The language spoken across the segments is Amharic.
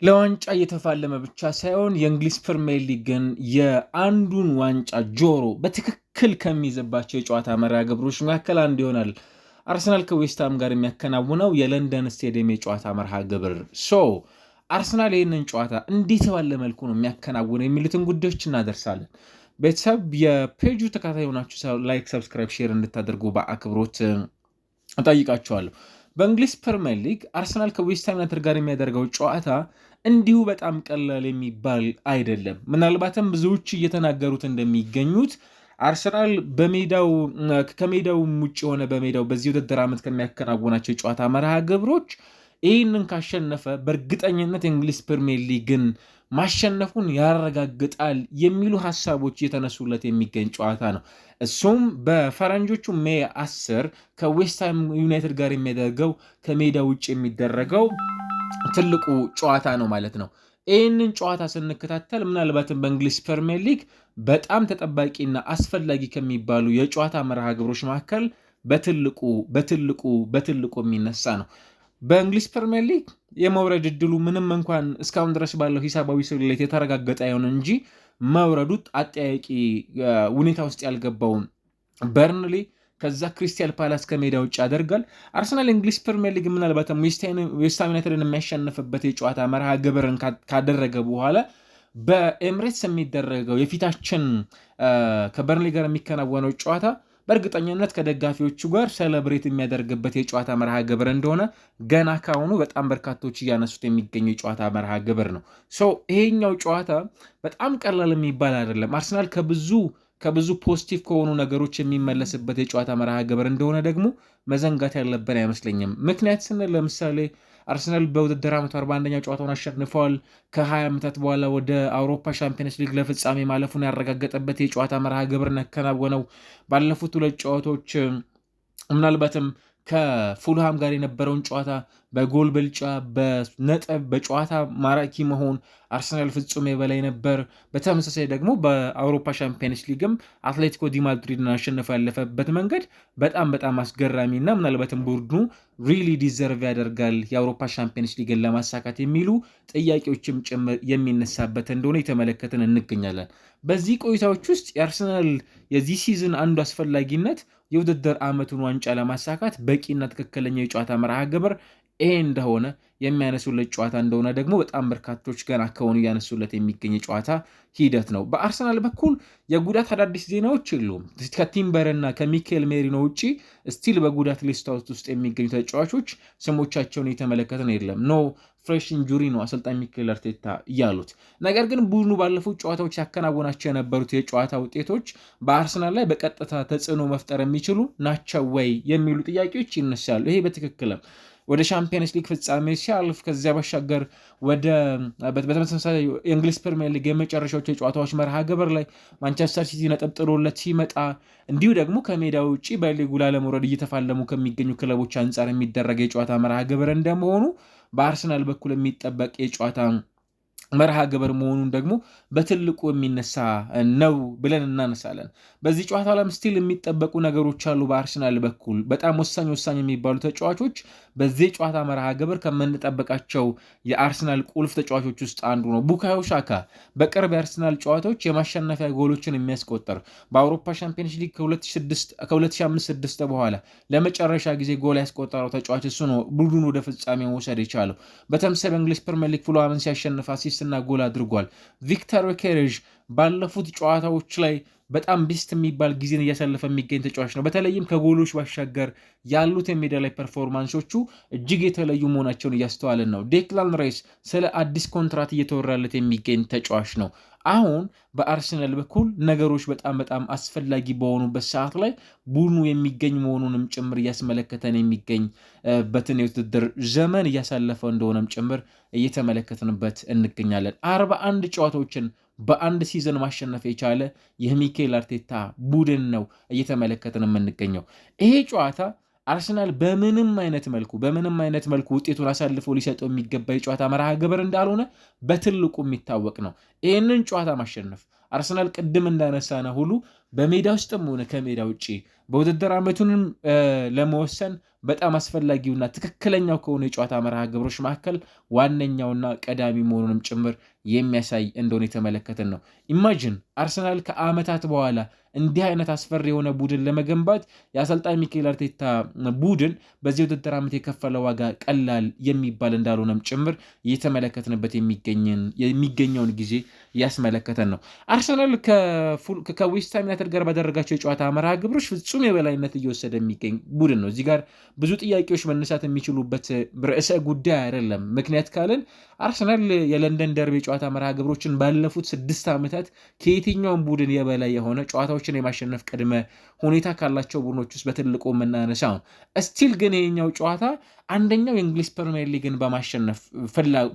ለዋንጫ እየተፋለመ ብቻ ሳይሆን የእንግሊዝ ፕሪሚየር ሊግን የአንዱን ዋንጫ ጆሮ በትክክል ከሚይዝባቸው የጨዋታ መርሃ ግብሮች መካከል አንዱ ይሆናል። አርሰናል ከዌስትሃም ጋር የሚያከናውነው የለንደን ስቴዲየም የጨዋታ መርሃ ግብር አርሰናል ይህንን ጨዋታ እንዴት ባለ መልኩ ነው የሚያከናውነው የሚሉትን ጉዳዮች እናደርሳለን። ቤተሰብ የፔጁ ተከታታይ ሆናችሁ ላይክ፣ ሰብስክራይብ፣ ሼር እንድታደርጉ በአክብሮት እጠይቃችኋለሁ። በእንግሊዝ ፕሪሚየር ሊግ አርሰናል ከዌስትሃም ዩናይትድ ጋር የሚያደርገው ጨዋታ እንዲሁ በጣም ቀላል የሚባል አይደለም። ምናልባትም ብዙዎች እየተናገሩት እንደሚገኙት አርሰናል ከሜዳው ውጭ የሆነ በሜዳው በዚህ ውድድር ዓመት ከሚያከናውናቸው የጨዋታ መርሃ ግብሮች ይህንን ካሸነፈ በእርግጠኝነት የእንግሊዝ ፕሪሚየር ሊግን ማሸነፉን ያረጋግጣል የሚሉ ሀሳቦች እየተነሱለት የሚገኝ ጨዋታ ነው። እሱም በፈረንጆቹ ሜይ 10 ከዌስትሃም ዩናይትድ ጋር የሚያደርገው ከሜዳ ውጭ የሚደረገው ትልቁ ጨዋታ ነው ማለት ነው። ይህንን ጨዋታ ስንከታተል ምናልባትም በእንግሊዝ ፕሪሚየር ሊግ በጣም ተጠባቂና አስፈላጊ ከሚባሉ የጨዋታ መርሃ ግብሮች መካከል በትልቁ የሚነሳ ነው። በእንግሊዝ ፕሪሚየር ሊግ የመውረድ እድሉ ምንም እንኳን እስካሁን ድረስ ባለው ሂሳባዊ ስሌት የተረጋገጠ ይሆን እንጂ መውረዱ አጠያቂ ሁኔታ ውስጥ ያልገባውን በርንሊ ከዛ ክሪስታል ፓላስ ከሜዳ ውጭ ያደርጋል። አርሰናል እንግሊዝ ፕሪሚየር ሊግ ምናልባትም ዌስትሃም ዩናይትድን የሚያሸንፍበት የጨዋታ መርሃ ግብርን ካደረገ በኋላ በኤምሬትስ የሚደረገው የፊታችን ከበርንሊ ጋር የሚከናወነው ጨዋታ በእርግጠኝነት ከደጋፊዎቹ ጋር ሴሌብሬት የሚያደርግበት የጨዋታ መርሃ ግብር እንደሆነ ገና ካሁኑ በጣም በርካቶች እያነሱት የሚገኙ የጨዋታ መርሃ ግብር ነው። ይሄኛው ጨዋታ በጣም ቀላል የሚባል አይደለም። አርሰናል ከብዙ ፖዚቲቭ ከሆኑ ነገሮች የሚመለስበት የጨዋታ መርሃ ግብር እንደሆነ ደግሞ መዘንጋት ያለብን አይመስለኝም። ምክንያት ስንል ለምሳሌ አርሰናል በውድድር ዓመቱ 41ኛ ጨዋታውን አሸንፈዋል። ከ20 ዓመታት በኋላ ወደ አውሮፓ ሻምፒዮንስ ሊግ ለፍጻሜ ማለፉን ያረጋገጠበት የጨዋታ መርሃ ግብር ያከናወነው። ባለፉት ሁለት ጨዋታዎች ምናልባትም ከፉልሃም ጋር የነበረውን ጨዋታ በጎል ብልጫ፣ በነጥብ፣ በጨዋታ ማራኪ መሆን አርሰናል ፍጹም የበላይ ነበር። በተመሳሳይ ደግሞ በአውሮፓ ሻምፒዮንስ ሊግም አትሌቲኮ ዲ ማድሪድን አሸንፎ ያለፈበት መንገድ በጣም አስገራሚ እና ምናልባትም ቡድኑ ሪሊ ዲዘርቭ ያደርጋል የአውሮፓ ሻምፒዮንስ ሊግን ለማሳካት የሚሉ ጥያቄዎችም ጭምር የሚነሳበት እንደሆነ የተመለከትን እንገኛለን። በዚህ ቆይታዎች ውስጥ የአርሰናል የዚህ ሲዝን አንዱ አስፈላጊነት የውድድር ዓመቱን ዋንጫ ለማሳካት በቂና ትክክለኛ የጨዋታ መርሃ ግብር ይሄ እንደሆነ የሚያነሱለት ጨዋታ እንደሆነ ደግሞ በጣም በርካቶች ገና ከሆኑ እያነሱለት የሚገኝ ጨዋታ ሂደት ነው። በአርሰናል በኩል የጉዳት አዳዲስ ዜናዎች የሉም። ከቲምበር እና ከሚካኤል ሜሪኖ ውጭ ስቲል በጉዳት ሊስት ውስጥ የሚገኙ ተጫዋቾች ስሞቻቸውን የተመለከትን የለም። ኖ ፍሬሽ ኢንጁሪ ነው አሰልጣኝ ሚካኤል አርቴታ እያሉት። ነገር ግን ቡድኑ ባለፉት ጨዋታዎች ያከናወናቸው የነበሩት የጨዋታ ውጤቶች በአርሰናል ላይ በቀጥታ ተጽዕኖ መፍጠር የሚችሉ ናቸው ወይ የሚሉ ጥያቄዎች ይነሳሉ። ይሄ በትክክልም ወደ ሻምፒየንስ ሊግ ፍጻሜ ሲያልፍ ከዚያ ባሻገር በተመሳሳይ የእንግሊዝ ፕሪሚየር ሊግ የመጨረሻዎች የጨዋታዎች መርሃ ግብር ላይ ማንቸስተር ሲቲ ነጥብ ጥሎለት ሲመጣ እንዲሁ ደግሞ ከሜዳ ውጭ በሊጉ ላለመውረድ እየተፋለሙ ከሚገኙ ክለቦች አንጻር የሚደረግ የጨዋታ መርሃ ግብር እንደመሆኑ በአርሰናል በኩል የሚጠበቅ የጨዋታ መርሃ ግብር መሆኑን ደግሞ በትልቁ የሚነሳ ነው ብለን እናነሳለን። በዚህ ጨዋታ ላይም ስቲል የሚጠበቁ ነገሮች አሉ። በአርሰናል በኩል በጣም ወሳኝ የሚባሉ ተጫዋቾች በዚህ ጨዋታ መርሃ ግብር ከምንጠበቃቸው የአርሰናል ቁልፍ ተጫዋቾች ውስጥ አንዱ ነው። ቡካዮ ሳካ በቅርብ የአርሰናል ጨዋታዎች የማሸነፊያ ጎሎችን የሚያስቆጠር በአውሮፓ ሻምፒዮንስ ሊግ ከ2005/6 በኋላ ለመጨረሻ ጊዜ ጎል ያስቆጠረው ተጫዋች እሱ ነው። ቡድኑ ወደ ፍጻሜ መውሰድ የቻለው በተመሳሳይ በእንግሊዝ ፕሪሚየር ሊግ ፉልሃምን ሲያሸንፍ አሲስትና ጎል አድርጓል። ቪክተር ዮኬሬዥ ባለፉት ጨዋታዎች ላይ በጣም ቢስት የሚባል ጊዜን እያሳለፈ የሚገኝ ተጫዋች ነው። በተለይም ከጎሎች ባሻገር ያሉት የሜዳ ላይ ፐርፎርማንሶቹ እጅግ የተለዩ መሆናቸውን እያስተዋልን ነው። ዴክላን ራይስ ስለ አዲስ ኮንትራት እየተወራለት የሚገኝ ተጫዋች ነው። አሁን በአርሰናል በኩል ነገሮች በጣም አስፈላጊ በሆኑበት ሰዓት ላይ ቡድኑ የሚገኝ መሆኑንም ጭምር እያስመለከተን የሚገኝበትን የውድድር ዘመን እያሳለፈ እንደሆነም ጭምር እየተመለከትንበት እንገኛለን። 41 ጨዋታዎችን በአንድ ሲዝን ማሸነፍ የቻለ የሚካኤል አርቴታ ቡድን ነው እየተመለከትን የምንገኘው። ይሄ ጨዋታ አርሰናል በምንም አይነት መልኩ ውጤቱን አሳልፎ ሊሰጠው የሚገባ የጨዋታ መርሃ ግብር እንዳልሆነ በትልቁ የሚታወቅ ነው። ይህንን ጨዋታ ማሸነፍ አርሰናል ቅድም እንዳነሳነ ሁሉ በሜዳ ውስጥም ሆነ ከሜዳ ውጭ በውድድር ዓመቱንም ለመወሰን በጣም አስፈላጊውና ትክክለኛው ከሆነ የጨዋታ መርሃ ግብሮች መካከል ዋነኛውና ቀዳሚ መሆኑንም ጭምር የሚያሳይ እንደሆነ የተመለከትን ነው። ኢማጂን አርሰናል ከዓመታት በኋላ እንዲህ አይነት አስፈሪ የሆነ ቡድን ለመገንባት የአሰልጣኝ ሚኬል አርቴታ ቡድን በዚህ ውድድር ዓመት የከፈለ ዋጋ ቀላል የሚባል እንዳልሆነም ጭምር እየተመለከትንበት የሚገኘውን ጊዜ እያስመለከተን ነው። አርሰናል ከዌስትሃም ዩናይትድ ጋር ባደረጋቸው የጨዋታ መርሃ ግብሮች ፍጹም የበላይነት እየወሰደ የሚገኝ ቡድን ነው። እዚህ ጋር ብዙ ጥያቄዎች መነሳት የሚችሉበት ርዕሰ ጉዳይ አይደለም። ምክንያት ካልን አርሰናል የለንደን ደርቢ የጨዋታ መርሃ ግብሮችን ባለፉት 6 ዓመታት ከየትኛውም ቡድን የበላይ የሆነ ጨዋታዎችን የማሸነፍ ቅድመ ሁኔታ ካላቸው ቡድኖች ውስጥ በትልቁ የምናነሳው ስቲል ግን ይሄኛው ጨዋታ አንደኛው የእንግሊዝ ፕሪሚየር ሊግን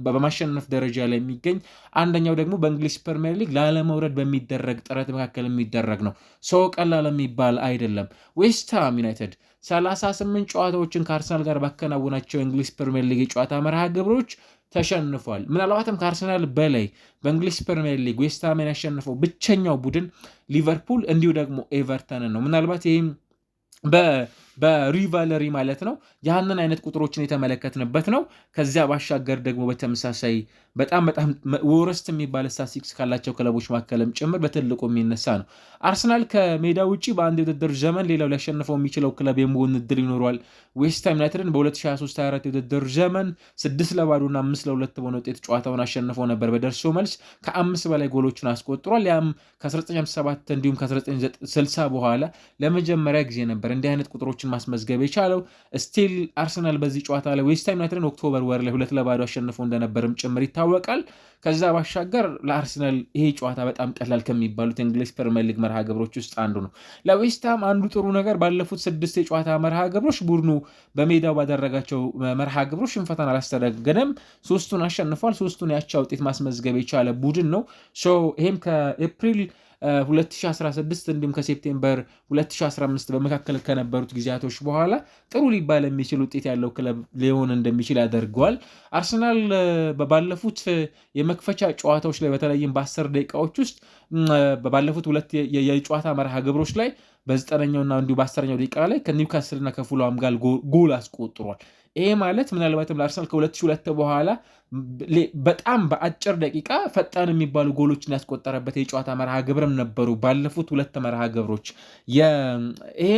በማሸነፍ ደረጃ ላይ የሚገኝ አንደኛው ደግሞ በእንግሊዝ ፕሪሚየር ሊግ ላለመውረድ በሚደረግ ጥረት መካከል የሚደረግ ነው። ሰው ቀላል የሚባል አይደለም። ዌስትሃም ዩናይትድ 38 ጨዋታዎችን ከአርሰናል ጋር ባከናወናቸው የእንግሊዝ ፕሪሚየር ሊግ የጨዋታ መርሃ ግብሮች ተሸንፏል። ምናልባትም ከአርሰናል በላይ በእንግሊዝ ፕሪሚየር ሊግ ዌስትሃምን ያሸንፈው ብቸኛው ቡድን ሊቨርፑል እንዲሁ ደግሞ ኤቨርተንን ነው። ምናልባት ይህም በሪቫለሪ ማለት ነው ያንን አይነት ቁጥሮችን የተመለከትንበት ነው። ከዚያ ባሻገር ደግሞ በተመሳሳይ በጣም ወረስት የሚባል ስታቲስቲክስ ካላቸው ክለቦች መካከልም ጭምር በትልቁ የሚነሳ ነው። አርሰናል ከሜዳ ውጭ በአንድ የውድድር ዘመን ሌላው ሊያሸንፈው የሚችለው ክለብ የመሆን እድል ይኖረዋል። ዌስትሃም ዩናይትድን በ2023/24 የውድድር ዘመን 6-2 እና 5-2 በሆነ ውጤት ጨዋታውን አሸንፈው ነበር። በደርሶ መልስ ከ5 በላይ ጎሎችን አስቆጥሯል። ያም ከ1957 እንዲሁም ከ1960 በኋላ ለመጀመሪያ ጊዜ ነበር እንዲህ አይነት ቁጥሮችን ማስመዝገብ የቻለው። ስቲል አርሰናል በዚህ ጨዋታ ላይ ዌስትሃም ዩናይትድን ኦክቶበር ወር ላይ 2-0 አሸንፈው እንደነበርም ጭምር ይታወቃል። ከዛ ባሻገር ለአርሰናል ይሄ ጨዋታ በጣም ቀላል ከሚባሉት የእንግሊዝ ፕሪሚየር ሊግ መርሃ ግብሮች ውስጥ አንዱ ነው። ለዌስትሃም አንዱ ጥሩ ነገር ባለፉት 6 የጨዋታ መርሃ ግብሮች ቡድኑ በሜዳው ባደረጋቸው መርሃ ግብሮች ሽንፈትን አላስተናገደም። 3ቱን አሸንፏል። 3ቱን ያቻ ውጤት ማስመዝገብ የቻለ ቡድን ነው። ይሄም ከኤፕሪል 2016 እንዲሁም ከሴፕቴምበር 2015 በመካከል ከነበሩት ጊዜያቶች በኋላ ጥሩ ሊባል የሚችል ውጤት ያለው ክለብ ሊሆን እንደሚችል ያደርገዋል። አርሰናል ባለፉት የመክፈቻ ጨዋታዎች ላይ በተለይም በ10 ደቂቃዎች ውስጥ ባለፉት 2 የጨዋታ መርሃ ግብሮች ላይ በ9ኛውና እንዲሁ በ10ኛው ደቂቃ ላይ ከኒውካስልና ከፉልሃም ጋር ጎል አስቆጥሯል። ይሄ ማለት ምናልባትም ለአርሰናል ከ2002 በኋላ በጣም በአጭር ደቂቃ ፈጣን የሚባሉ ጎሎችን ያስቆጠረበት የጨዋታ መርሃ ግብርም ነበሩ ባለፉት 2 መርሃ ግብሮች። ይሄ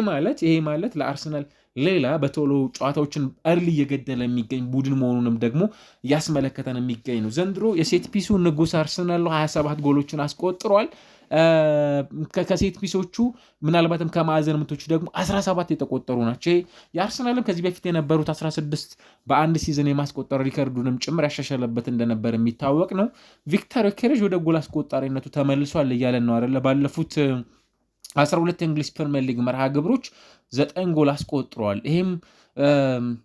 ማለት ለአርሰናል ሌላ በቶሎ ጨዋታዎችን እርሊ እየገደለ የሚገኝ ቡድን መሆኑንም ደግሞ እያስመለከተን የሚገኝ ነው። ዘንድሮ የሴት ፒሱ ንጉስ አርሰናል 27 ጎሎችን አስቆጥሯል። ከሴት ፒሶቹ ምናልባትም ከማዕዘን ምቶቹ ደግሞ 17 የተቆጠሩ ናቸው። የአርሰናልም ከዚህ በፊት የነበሩት 16 በአንድ ሲዝን የማስቆጠር ሪከርዱንም ጭምር ያሻሻለበት እንደነበር የሚታወቅ ነው። ቪክተር ዮኬሬዥ ወደ ጎል አስቆጣሪነቱ ተመልሷል እያለን ነው አይደለ? ባለፉት 12 የእንግሊዝ ፕሪሚየር ሊግ መርሃ ግብሮች 9 ጎል አስቆጥረዋል። ይህም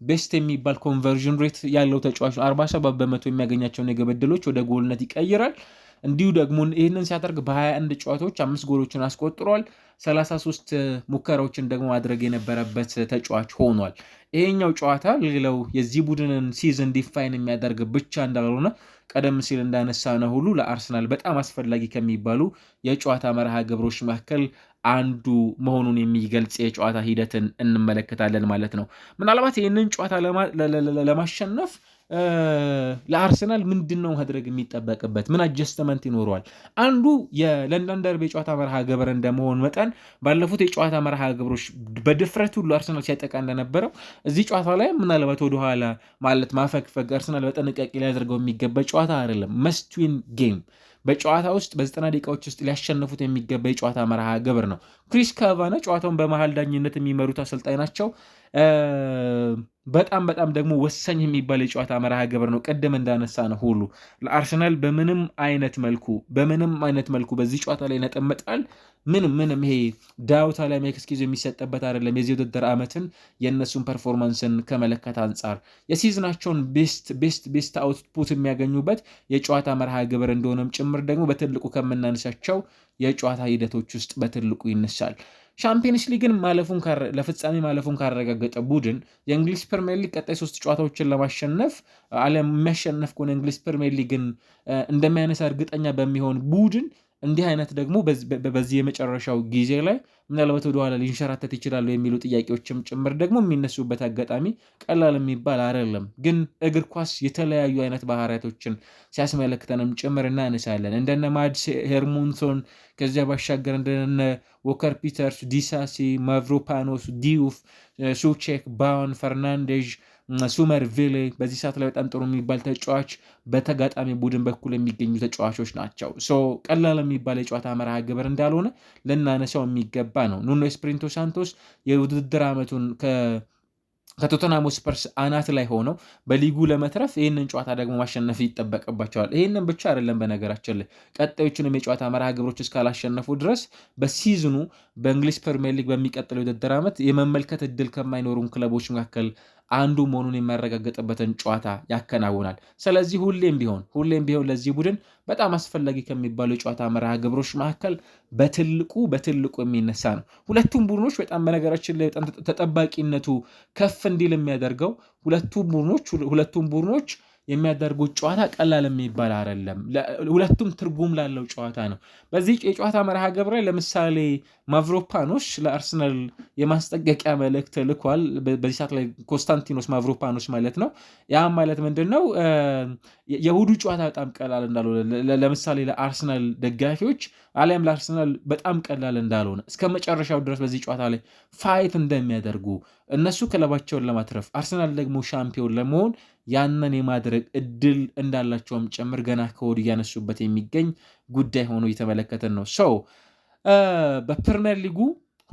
ቤስት የሚባል ኮንቨርዥን ሬት ያለው ተጫዋች 47% የሚያገኛቸውን የግብ ዕድሎች ወደ ጎልነት ይቀይራል። እንዲሁ ደግሞ ይህንን ሲያደርግ በ21 ጨዋታዎች 5 ጎሎችን አስቆጥሯል። 33 ሙከራዎችን ደግሞ ማድረግ የነበረበት ተጫዋች ሆኗል። ይሄኛው ጨዋታ ሌላው የዚህ ቡድንን ሲዝን ዲፋይን የሚያደርግ ብቻ እንዳልሆነ ቀደም ሲል እንዳነሳ ነው ሁሉ ለአርሰናል በጣም አስፈላጊ ከሚባሉ የጨዋታ መርሃ ግብሮች መካከል አንዱ መሆኑን የሚገልጽ የጨዋታ ሂደትን እንመለከታለን ማለት ነው። ምናልባት ይህንን ጨዋታ ለማሸነፍ ለአርሰናል ምንድን ነው ማድረግ የሚጠበቅበት? ምን አጀስተመንት ይኖረዋል? አንዱ የለንደን ደርቢ የጨዋታ መርሃ ግብር እንደመሆን መጠን ባለፉት የጨዋታ መርሃ ግብሮች በድፍረት ሁሉ አርሰናል ሲያጠቃ እንደነበረው እዚህ ጨዋታ ላይ ምናልባት ወደኋላ ማለት ማፈግፈግ አርሰናል በጥንቃቄ ሊያደርገው የሚገባ ጨዋታ አይደለም። መስት ዊን ጌም በጨዋታ ውስጥ በ90 ደቂቃዎች ውስጥ ሊያሸንፉት የሚገባ የጨዋታ መርሃ ግብር ነው። ክሪስ ካቫና ጨዋታውን በመሃል ዳኝነት የሚመሩት አሰልጣኝ ናቸው። በጣም ደግሞ ወሳኝ የሚባል የጨዋታ መርሃ ግብር ነው። ቅድም እንዳነሳ ነው ሁሉ ለአርሰናል በምንም አይነት መልኩ በዚህ ጨዋታ ላይ ነጥብ መጣል ምንም ይሄ ዳውታ ላይ ኤክስኪውዝ የሚሰጥበት አይደለም። የዚህ ውድድር ዓመትን የእነሱን ፐርፎርማንስን ከመለከት አንጻር የሲዝናቸውን ቤስት አውትፑት የሚያገኙበት የጨዋታ መርሃ ግብር እንደሆነም ጭምር ደግሞ በትልቁ ከምናነሳቸው የጨዋታ ሂደቶች ውስጥ በትልቁ ይነሳል። ሻምፒየንስ ሊግን ለፍጻሜ ማለፉን ካረጋገጠ ቡድን የእንግሊዝ ፕሪሚየር ሊግ ቀጣይ 3 ጨዋታዎችን ለማሸነፍ የሚያሸነፍ ከሆነ እንግሊዝ ፕሪሚየር ሊግን እንደሚያነሳ እርግጠኛ በሚሆን ቡድን እንዲህ አይነት ደግሞ በዚህ የመጨረሻው ጊዜ ላይ ምናልባት ወደኋላ ሊንሸራተት ይችላሉ የሚሉ ጥያቄዎችም ጭምር ደግሞ የሚነሱበት አጋጣሚ ቀላል የሚባል አይደለም። ግን እግር ኳስ የተለያዩ አይነት ባህሪያቶችን ሲያስመለክተንም ጭምር እናነሳለን። እንደነ ማድስ ሄርሞንቶን፣ ከዚያ ባሻገር እንደነ ዎከር ፒተርስ፣ ዲሳሲ፣ ማቭሮፓኖስ፣ ዲዩፍ፣ ሱቼክ፣ ባውን፣ ፈርናንዴዥ፣ ሱመር ቪሌ በዚህ ሰዓት ላይ በጣም ጥሩ የሚባል ተጫዋች በተጋጣሚ ቡድን በኩል የሚገኙ ተጫዋቾች ናቸው። ቀላል የሚባል የጨዋታ መርሃ ግብር እንዳልሆነ ልናነሳው የሚገባ ነው። ኑኖ ኤስፒሪቶ ሳንቶስ የውድድር ዓመቱን ከቶተንሃም ስፐርስ አናት ላይ ሆነው በሊጉ ለመትረፍ ይህንን ጨዋታ ደግሞ ማሸነፍ ይጠበቅባቸዋል። ይህንን ብቻ አይደለም፣ በነገራችን ላይ ቀጣዮቹንም የጨዋታ መርሃ ግብሮች እስካላሸነፉ ድረስ በሲዝኑ በእንግሊዝ ፕሪሚየር ሊግ በሚቀጥለው የውድድር ዓመት የመመልከት እድል ከማይኖሩን ክለቦች መካከል አንዱ መሆኑን የሚያረጋግጥበትን ጨዋታ ያከናውናል። ስለዚህ ሁሌም ቢሆን ለዚህ ቡድን በጣም አስፈላጊ ከሚባሉ የጨዋታ መርሃ ግብሮች መካከል በትልቁ የሚነሳ ነው። ሁለቱም ቡድኖች በጣም በነገራችን ላይ በጣም ተጠባቂነቱ ከፍ እንዲል የሚያደርገው ሁለቱም ቡድኖች የሚያደርጉት ጨዋታ ቀላል የሚባል አይደለም። ሁለቱም ትርጉም ላለው ጨዋታ ነው። በዚህ የጨዋታ መርሃ ግብር ላይ ለምሳሌ ማቭሮፓኖስ ለአርሰናል የማስጠንቀቂያ መልእክት ልኳል። በዚህ ሰዓት ላይ ኮንስታንቲኖስ ማቭሮፓኖስ ማለት ነው። ያም ማለት ምንድን ነው? የእሁዱ ጨዋታ በጣም ቀላል እንዳልሆነ ለምሳሌ ለአርሰናል ደጋፊዎች አሊያም ለአርሰናል በጣም ቀላል እንዳልሆነ እስከ መጨረሻው ድረስ በዚህ ጨዋታ ላይ ፋይት እንደሚያደርጉ እነሱ ክለባቸውን ለማትረፍ አርሰናል ደግሞ ሻምፒዮን ለመሆን ያንን የማድረግ እድል እንዳላቸውም ጭምር ገና ከወዲሁ እያነሱበት የሚገኝ ጉዳይ ሆኖ እየተመለከትን ነው። በፕሪሚየር ሊጉ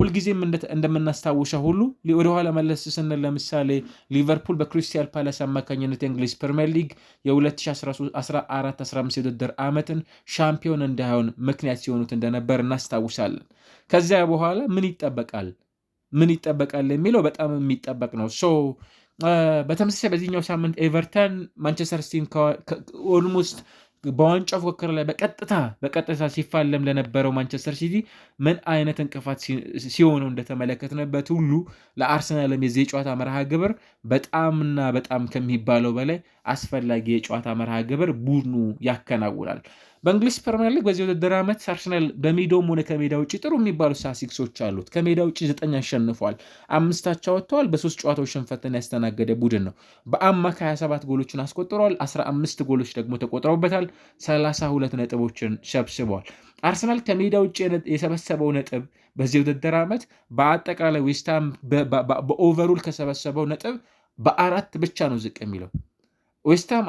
ሁልጊዜም እንደምናስታውሰው ሁሉ ወደኋላ መለስ ስንል ለምሳሌ ሊቨርፑል በክሪስታል ፓላስ አማካኝነት የእንግሊዝ ፕሪሚየር ሊግ የ2014-15 የውድድር ዓመትን ሻምፒዮን እንዳይሆን ምክንያት ሲሆኑት እንደነበር እናስታውሳለን። ከዚያ በኋላ ምን ይጠበቃል የሚለው በጣም የሚጠበቅ ነው። በተመሳሳይ በዚህኛው ሳምንት ኤቨርተን ማንቸስተር ሲቲን ኦልሞስት በዋንጫ ፉክክር ላይ በቀጥታ ሲፋለም ለነበረው ማንቸስተር ሲቲ ምን አይነት እንቅፋት ሲሆነው እንደተመለከትንበት ሁሉ ለአርሰናልም የዚህ የጨዋታ መርሃ ግብር በጣም ከሚባለው በላይ አስፈላጊ የጨዋታ መርሃ ግብር ቡድኑ ያከናውናል። በእንግሊዝ ፕሪሚየር ሊግ በዚህ ውድድር ዓመት አርሰናል በሜዳውም ሆነ ከሜዳ ውጭ ጥሩ የሚባሉ ስታቲስቲክሶች አሉት። ከሜዳ ውጭ 9 አሸንፏል፣ 5 አቻ ወጥተዋል። በ3 ጨዋታዎች ሽንፈትን ያስተናገደ ቡድን ነው። በአማካይ 27 ጎሎችን አስቆጥረዋል፣ 15 ጎሎች ደግሞ ተቆጥረውበታል፣ 32 ነጥቦችን ሰብስበዋል። አርሰናል ከሜዳ ውጭ የሰበሰበው ነጥብ በዚህ ውድድር ዓመት በአጠቃላይ ዌስትሃም በኦቨሩል ከሰበሰበው ነጥብ በ4 ብቻ ነው ዝቅ የሚለው። ዌስትሃም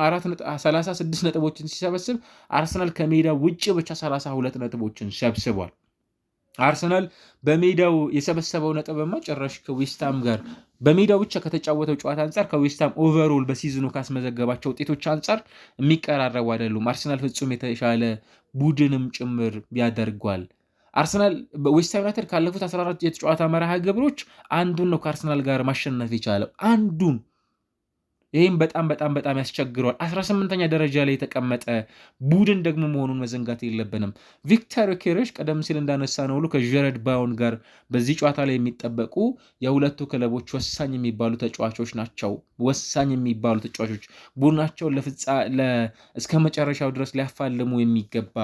36 ነጥቦችን ሲሰበስብ አርሰናል ከሜዳ ውጭ ብቻ 32 ነጥቦችን ሰብስቧል። አርሰናል በሜዳው የሰበሰበው ነጥብማ ጭራሽ ከዌስትሃም ጋር በሜዳው ብቻ ከተጫወተው ጨዋታ አንጻር ከዌስትሃም ኦቨርኦል በሲዝኑ ካስመዘገባቸው ውጤቶች አንጻር የሚቀራረቡ አይደሉም። አርሰናል ፍጹም የተሻለ ቡድንም ጭምር ያደርጓል። አርሰናል ዌስትሃም ዩናይትድ ካለፉት 14 የጨዋታ መርሃ ግብሮች አንዱን ነው ከአርሰናል ጋር ማሸነፍ የቻለው አንዱን። ይህም በጣም ያስቸግረዋል። 18ኛ ደረጃ ላይ የተቀመጠ ቡድን ደግሞ መሆኑን መዘንጋት የለብንም። ቪክተር ዮኬሬሽ ቀደም ሲል እንዳነሳ ነው ሁሉ ከጀረድ ባውን ጋር በዚህ ጨዋታ ላይ የሚጠበቁ የሁለቱ ክለቦች ወሳኝ የሚባሉ ተጫዋቾች ናቸው። ቡድናቸውን እስከ መጨረሻው ድረስ ሊያፋልሙ የሚገባ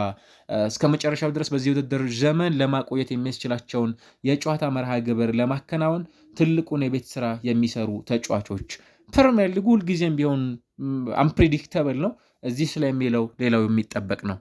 እስከ መጨረሻው ድረስ በዚህ ውድድር ዘመን ለማቆየት የሚያስችላቸውን የጨዋታ መርሃ ግብር ለማከናወን ትልቁን የቤት ስራ የሚሰሩ ተጫዋቾች። ፕሪሚየር ሊጉ ሁልጊዜም ቢሆን አንፕሬዲክተብል ነው። እዚህ ስለሚለው ሌላው የሚጠበቅ ነው።